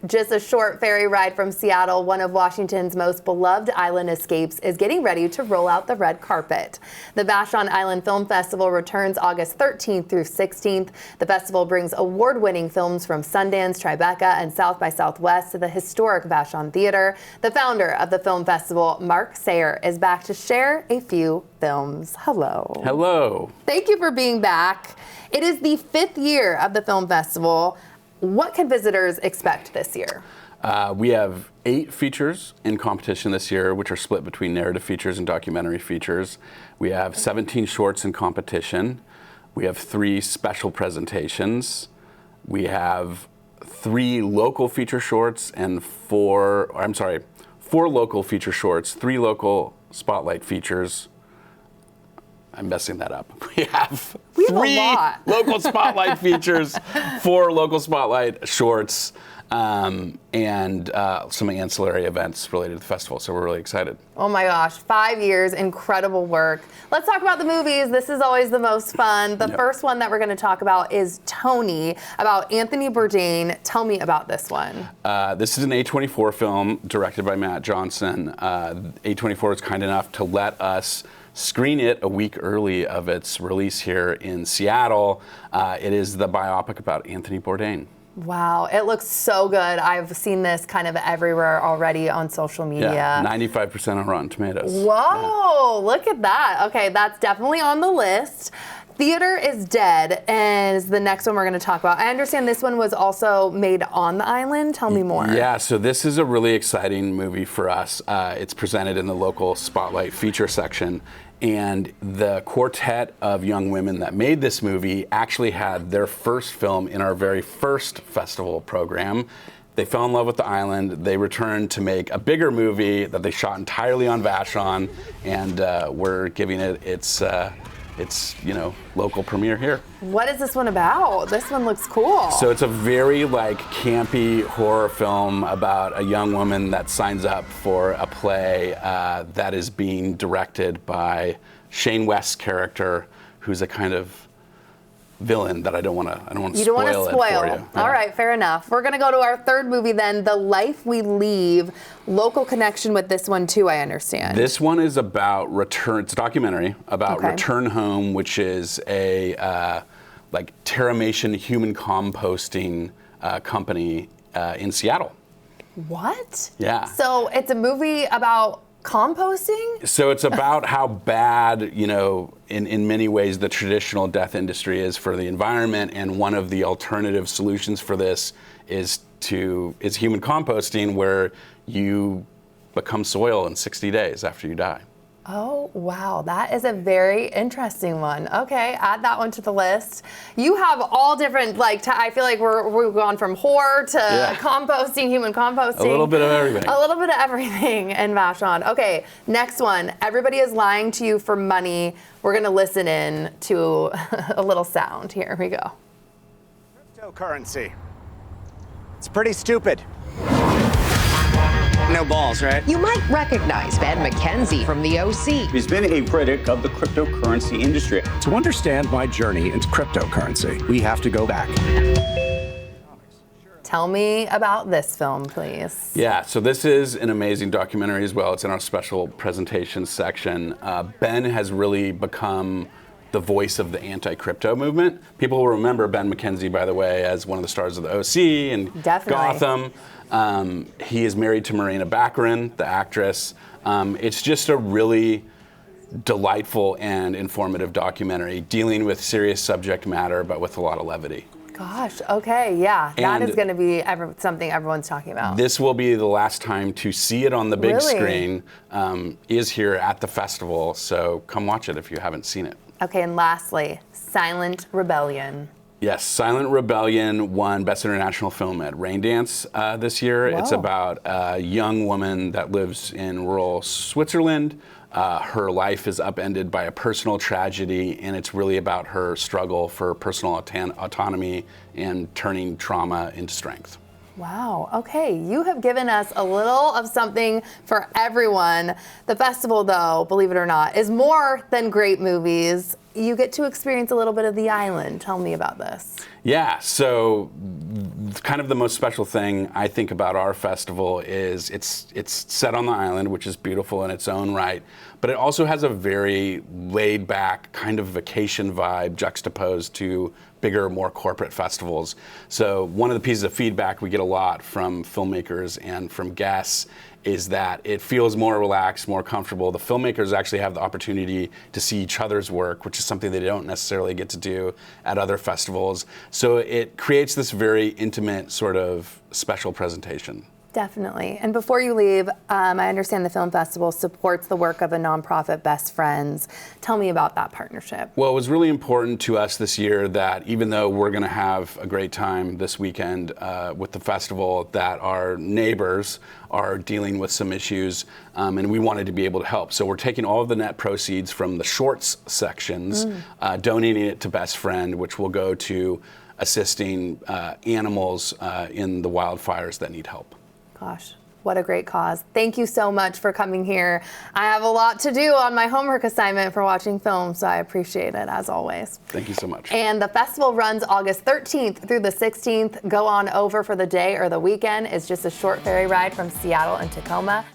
Just a short ferry ride from Seattle, one of Washington's most beloved island escapes is getting ready to roll out the red carpet. The Vashon Island Film Festival returns August 13th through 16th. The festival brings award-winning films from Sundance, Tribeca, and South by Southwest to the historic Vashon Theater. The founder of the film festival, Mark Sayer, is back to share a few films. Hello. Hello. Thank you for being back. It is the 5th year of the film festival. What can visitors expect this year? We have 8 features in competition this year, which are split between narrative features and documentary features. We have 17 shorts in competition. We have 3 special presentations. We have 3 local feature shorts and 4 local feature shorts, 3 local spotlight features. I'm messing that up. We have 3 local spotlight features, 4 local spotlight shorts, and some ancillary events related to the festival. So we're really excited. Oh my gosh, 5 years, incredible work. Let's talk about the movies. This is always the most fun. The first one that we're going to talk about is Tony, about Anthony Bourdain. Tell me about this one. This is an A24 film directed by Matt Johnson. A24 was kind enough to let us screen it a week early of its release here in Seattle. It is the biopic about Anthony Bourdain. Wow, it looks so good. I've seen this kind of everywhere already on social media. Yeah, 95% on Rotten Tomatoes. Whoa, look at that. Okay, that's definitely on the list. Theater is Dead is the next one we're going to talk about. I understand this one was also made on the island. Tell me more. Yeah, so this is a really exciting movie for us. It's presented in the local Spotlight feature section. And the quartet of young women that made this movie actually had their first film in our very first festival program. They fell in love with the island. They returned to make a bigger movie that they shot entirely on Vashon, and we're giving it its local premiere here. What is this one about? This one looks cool. So it's a very campy horror film about a young woman that signs up for a play that is being directed by Shane West's character, who's a kind of villain that I don't want to spoil. You don't want to spoil. It for you. Yeah. All right, fair enough. We're going to go to our third movie then, The Life We Leave. Local connection with this one too, I understand. This one is about return. It's a documentary about Return Home, which is a Terramation human composting company in Seattle. What? Yeah. So it's a movie about composting? So it's about how bad, in many ways, the traditional death industry is for the environment, and one of the alternative solutions for this is human composting, where you become soil in 60 days after you die. Oh, wow. That is a very interesting one. Okay, add that one to the list. You have all different, I feel like we've gone from horror to composting, human composting. A little bit of everything. A little bit of everything in Vashon. Okay, next one. Everybody is lying to you for money. We're going to listen in to a little sound. Here we go. Cryptocurrency. It's pretty stupid. No balls, right? You might recognize Ben McKenzie from the OC. He's been a critic of the cryptocurrency industry. To understand my journey into cryptocurrency, we have to go back. Tell me about this film, please. Yeah, so this is an amazing documentary as well. It's in our special presentation section. Ben has really become the voice of the anti-crypto movement. People will remember Ben McKenzie, by the way, as one of the stars of the OC and Gotham. He is married to Marina Baccarin, the actress. It's just a really delightful and informative documentary dealing with serious subject matter, but with a lot of levity. Gosh, okay, yeah. That is going to be something everyone's talking about. This will be the last time to see it on the big screen, is here at the festival, so come watch it if you haven't seen it. Okay, and lastly, Silent Rebellion. Yes, Silent Rebellion won Best International Film at Raindance this year. Whoa. It's about a young woman that lives in rural Switzerland. Her life is upended by a personal tragedy, and it's really about her struggle for personal autonomy and turning trauma into strength. Wow, okay, you have given us a little of something for everyone. The festival, though, believe it or not, is more than great movies. you get to experience a little bit of the island. Tell me about this. Yeah, so kind of the most special thing I think about our festival is it's set on the island, which is beautiful in its own right, but it also has a very laid back kind of vacation vibe juxtaposed to bigger, more corporate festivals. So one of the pieces of feedback we get a lot from filmmakers and from guests is that it feels more relaxed, more comfortable. The filmmakers actually have the opportunity to see each other's work, which is something they don't necessarily get to do at other festivals. So it creates this very intimate sort of special presentation. Definitely. And before you leave, I understand the film festival supports the work of a nonprofit, Best Friends. Tell me about that partnership. Well, it was really important to us this year that even though we're going to have a great time this weekend with the festival, that our neighbors are dealing with some issues, and we wanted to be able to help. So we're taking all of the net proceeds from the shorts sections, donating it to Best Friend, which will go to assisting animals in the wildfires that need help. Gosh, what a great cause. Thank you so much for coming here. I have a lot to do on my homework assignment for watching film, so I appreciate it as always. Thank you so much. And the festival runs August 13th through the 16th. Go on over for the day or the weekend. It's just a short ferry ride from Seattle and Tacoma.